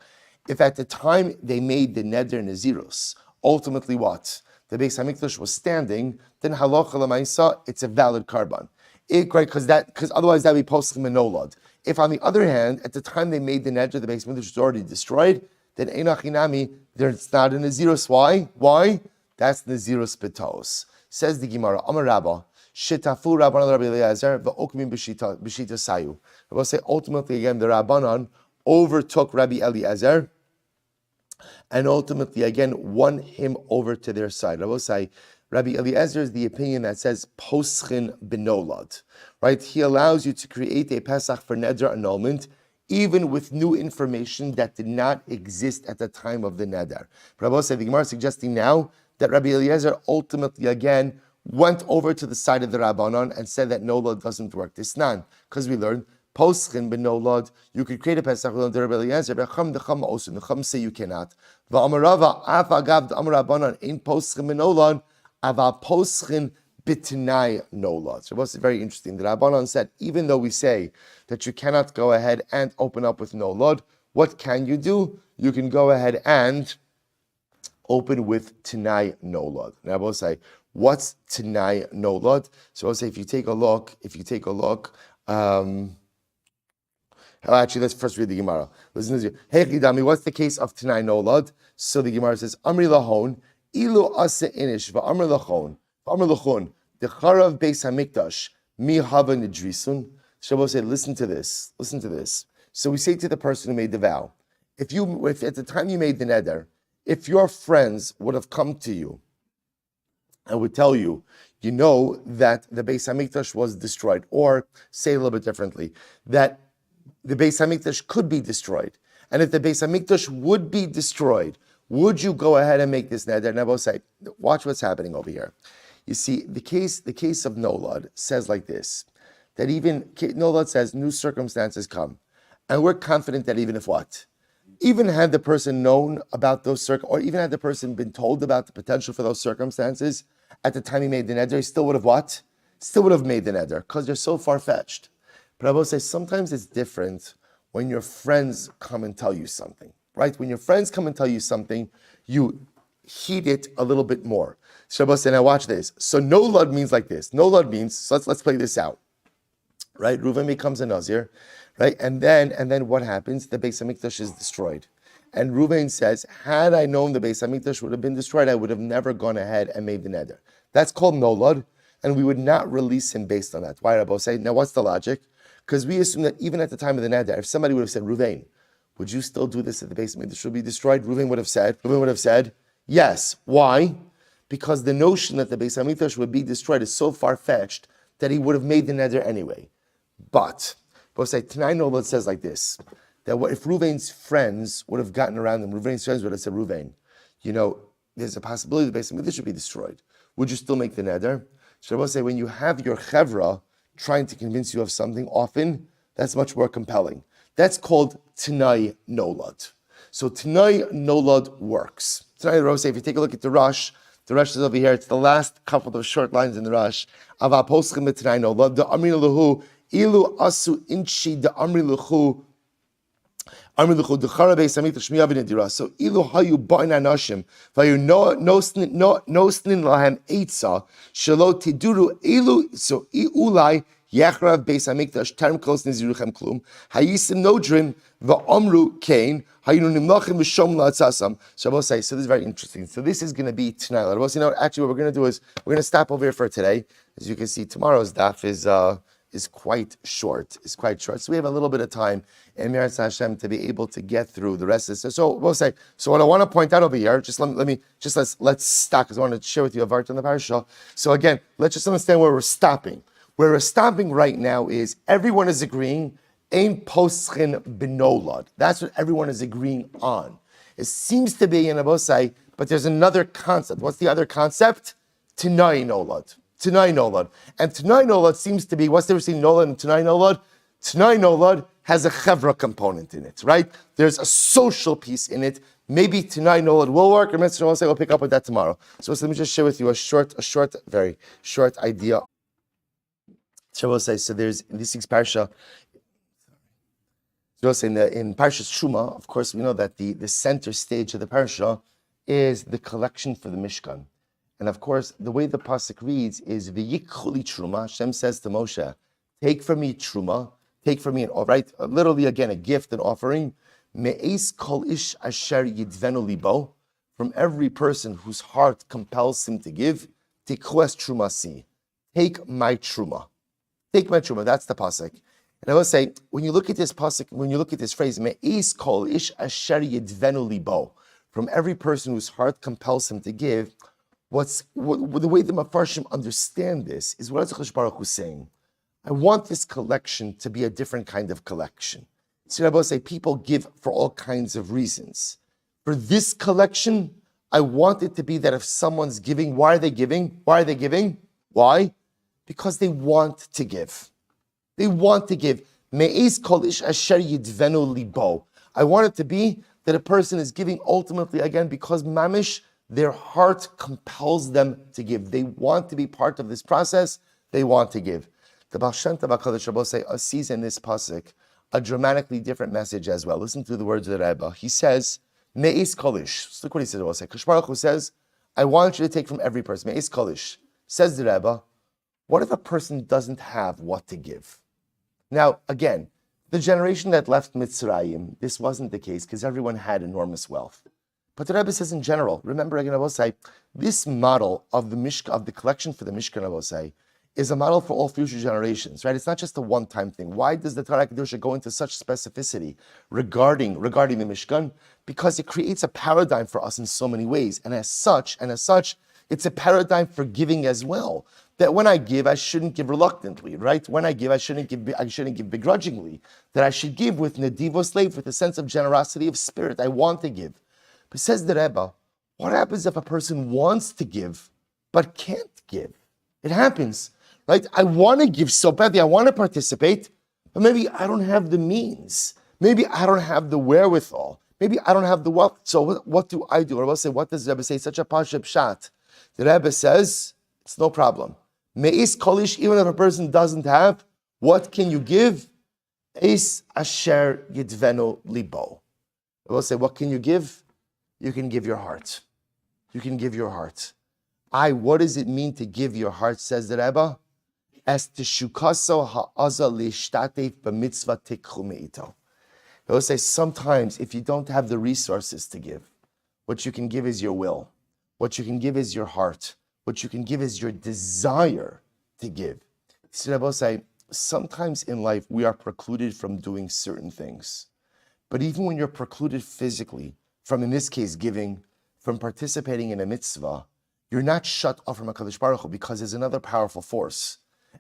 If at the time they made the Neder Nazirus, ultimately what? The Beis Hamikdash was standing, then Halacha L'Maisa, it's a valid karban. Because otherwise that would be poskim and nolad. If on the other hand, at the time they made the neder, the Beis Hamikdash was already destroyed, then einachinami, it's not a nazirus. Why? Why? That's nazirus betos. Says the Gemara, Amar Rabba, shitafu Rabbanan Rabbi Eliezer v'okmim b'shita sayu. I will say ultimately again the Rabbanan overtook Rabbi Eliezer, and ultimately again won him over to their side. I will say Rabbi Eliezer is the opinion that says poschin benolad, right? He allows you to create a Pesach for neder annulment, even with new information that did not exist at the time of the neder. Rabbi said the Gemara is suggesting now that Rabbi Eliezer ultimately again went over to the side of the Rabbanon and said that nolad doesn't work. This nan, because we learned poschin benolad, you could create a Pesach with Rabbi Eliezer, but the Chum say you cannot. Va'amarava afagav the Amar Rabbanon in poschin benolad. Ava poschin bitnai nolad. So what's very interesting? The Rabbanan said, even though we say that you cannot go ahead and open up with nolad, what can you do? You can go ahead and open with Tanai nolad. And I will say, what's Tanai nolad? So I'll say, if you take a look, actually, let's first read the Gemara. Listen to this. Hey, Chidami, what's the case of Tanai nolad? So the Gemara says, Amri lahon, ilu ase inish, va'amr lachon, the charav beis hamikdash, mi hava nidrisun. Shabbos said, listen to this. So we say to the person who made the vow, if at the time you made the neder, if your friends would have come to you and would tell you, you know that the Beis Hamikdash was destroyed, or say a little bit differently, that the Beis Hamikdash could be destroyed, and if the Beis Hamikdash would be destroyed, would you go ahead and make this neder? And I will say, watch what's happening over here. You see, the case of Nolad says like this, that even Nolad says new circumstances come, and we're confident that even if what? Even had the person known about those or even had the person been told about the potential for those circumstances at the time he made the neder, he still would have what? Still would have made the neder, because they're so far-fetched. But I will say, sometimes it's different when your friends come and tell you something, right? When your friends come and tell you something, you heed it a little bit more. Shabbos said, now watch this. So Nolad means like this. Nolad means, so let's play this out, right? Reuven becomes a Nazir, right? And then what happens? The Beis Hamikdash is destroyed. And Reuven says, had I known the Beis Hamikdash would have been destroyed, I would have never gone ahead and made the neder. That's called Nolad, and we would not release him based on that. Why, Rabbi say? Now, what's the logic? Because we assume that even at the time of the neder, if somebody would have said, Reuven, would you still do this if the Beis Hamikdash would be destroyed? Reuven would have said, yes. Why? Because the notion that the Beis Hamikdash would be destroyed is so far-fetched that he would have made the neder anyway. But say, Tanai Nolad says like this, that what if Reuven's friends would have gotten around him, Reuven's friends would have said, Reuven, there's a possibility the Beis Hamikdash should be destroyed. Would you still make the neder? So I will say, when you have your chevra trying to convince you of something, often that's much more compelling. That's called Tanai Nolad. So Tanai Nolad works. Tanai Nolad, if you take a look at the Rush is over here. It's the last couple of short lines in the Rush. Ava poschim Tanai Nolad, the Amri lahu, ilu asu inchi, the Amri lahu, so ilu hayu ba'in anashim vayu nosnin lahem eitza shelo tiduru ilu so iulai yachrav beis hamikdash term klos niziruchem klum hayisim nodrim va'amru kain hayinu nimlachim v'shom la'atzasam. Shabbos say, so this is very interesting. So this is going to be tonight. Actually what we're going to do is we're going to stop over here for today. As you can see, tomorrow's daf is quite short. So we have a little bit of time in Meretz Hashem to be able to get through the rest of this. So we'll say, so what I want to point out over here, let's stop, because I want to share with you a vart on the parasha. So again, let's just understand where we're stopping. Where we're stopping right now is everyone is agreeing, ein poschin benolad. That's what everyone is agreeing on. It seems to be in Abosai, But there's another concept. What's the other concept? Tanai Nolad. Tanai Nolad. And Tanai Nolad seems to be, what's the difference between Nolad and Tanai Nolad? Tanai Nolad has a chevra component in it, right? There's a social piece in it. Maybe Tanai Nolad will work, or Mr. will say, we'll pick up with that tomorrow. So let me just share with you a very short idea. Shabbos say, so there's, in this week's parsha, in Parshas Truma, of course, we know that the center stage of the parsha is the collection for the Mishkan. And of course, the way the pasuk reads is V'yikchuli Truma. Hashem says to Moshe, take from me Truma, take from me an offering, right? Literally again, a gift, an offering. Me'es kol ish asher yidvenu libo. From every person whose heart compels him to give, tikhu es trumasi. Take my Truma. Take my Truma. That's the pasuk. And I will say, when you look at this pasuk, when you look at this phrase, Me'es kol ish asher yidvenu libo. From every person whose heart compels him to give, the way the Mefarshim understand this is what HaKadosh Baruch Hu is saying. I want this collection to be a different kind of collection. So I will say people give for all kinds of reasons. For this collection, I want it to be that if someone's giving, why are they giving? Why are they giving? Why? Because they want to give. They want to give. Me'ez kol ish asher yidvenu libo. I want it to be that a person is giving ultimately, again, because mamish, their heart compels them to give. They want to be part of this process. They want to give. The Baal Shem Tov HaKadosh Rebbe say sees in this pasuk a dramatically different message as well. Listen to the words of the Rebbe. He says, Me'ez kolish. Look what he says. HaKadosh Baruch Hu says, I want you to take from every person. Me'ez kolish. Says the Rebbe, what if a person doesn't have what to give? Now, again, the generation that left Mitzrayim, this wasn't the case because everyone had enormous wealth. But the Rebbe says in general, remember again, I will say, this model of the collection for the Mishkan, I will say, is a model for all future generations, right? It's not just a one-time thing. Why does the Torah Kedusha go into such specificity regarding the Mishkan? Because it creates a paradigm for us in so many ways, and as such, it's a paradigm for giving as well. That when I give, I shouldn't give reluctantly, right? When I give, I shouldn't give begrudgingly. That I should give with nedivos lev, with a sense of generosity of spirit. I want to give. But says the Rebbe, what happens if a person wants to give but can't give? It happens, right? I want to give so badly, I want to participate, but maybe I don't have the means. Maybe I don't have the wherewithal. Maybe I don't have the wealth. So what do I do? Or I'll say, what does the Rebbe say? Such a pashut pshat. The Rebbe says, it's no problem. Me'is kolish, even if a person doesn't have, what can you give? Eis asher yidvenu libo. I will say, what can you give? You can give your heart. You can give your heart. What does it mean to give your heart, says the Rebbe? As teshukaso ha'aza leishtatef b'mitzvah tikchu me'ito. I will say, sometimes if you don't have the resources to give, what you can give is your will. What you can give is your heart. What you can give is your desire to give. So I will say, sometimes in life we are precluded from doing certain things. But even when you're precluded physically, from, in this case, giving, from participating in a mitzvah, you're not shut off from HaKadosh Baruch Hu because there's another powerful force.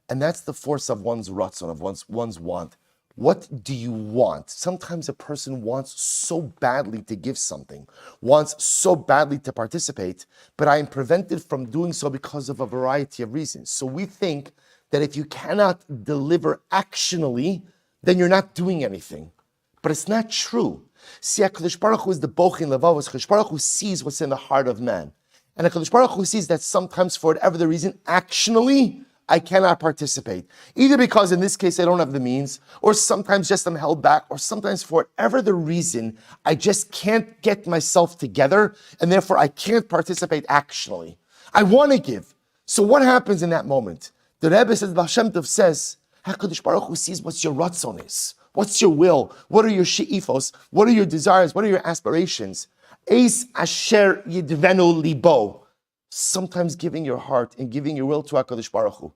And that's the force of one's ratzon, of one's want. What do you want? Sometimes a person wants so badly to give something, wants so badly to participate, but I am prevented from doing so because of a variety of reasons. So we think that if you cannot deliver actionally, then you're not doing anything. But it's not true. See, HaKadosh Baruch Hu is the bochin levavos. HaKadosh Baruch Hu sees what's in the heart of man. And HaKadosh Baruch Hu sees that sometimes, for whatever the reason, actionally, I cannot participate. Either because in this case I don't have the means, or sometimes just I'm held back, or sometimes for whatever the reason, I just can't get myself together, and therefore I can't participate actionally. I want to give. So what happens in that moment? The Rebbe says, Baal Shem Tov says, HaKadosh Baruch Hu sees what your ratzon is. What's your will? What are your she'ifos? What are your desires? What are your aspirations? Eis asher yidvenu libo. Sometimes giving your heart and giving your will to HaKadosh Baruch Hu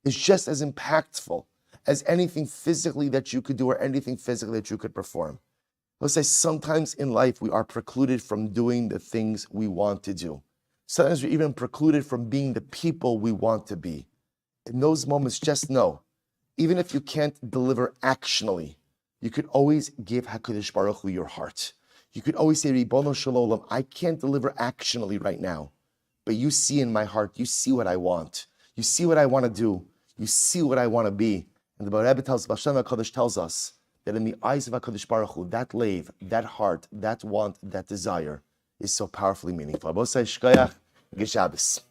is just as impactful as anything physically that you could do or anything physically that you could perform. Let's say sometimes in life we are precluded from doing the things we want to do. Sometimes we're even precluded from being the people we want to be. In those moments, just know, even if you can't deliver actionally, you could always give HaKadosh Baruch Hu your heart. You could always say, Ribono Shel Olam, I can't deliver actionally right now, but you see in my heart, you see what I want. You see what I want to do. You see what I want to be. And the Rebbe tells, Hashem HaKadosh tells us that in the eyes of HaKadosh Baruch Hu, that lave, that heart, that want, that desire is so powerfully meaningful. Abosai Shkoyach, Geshabes.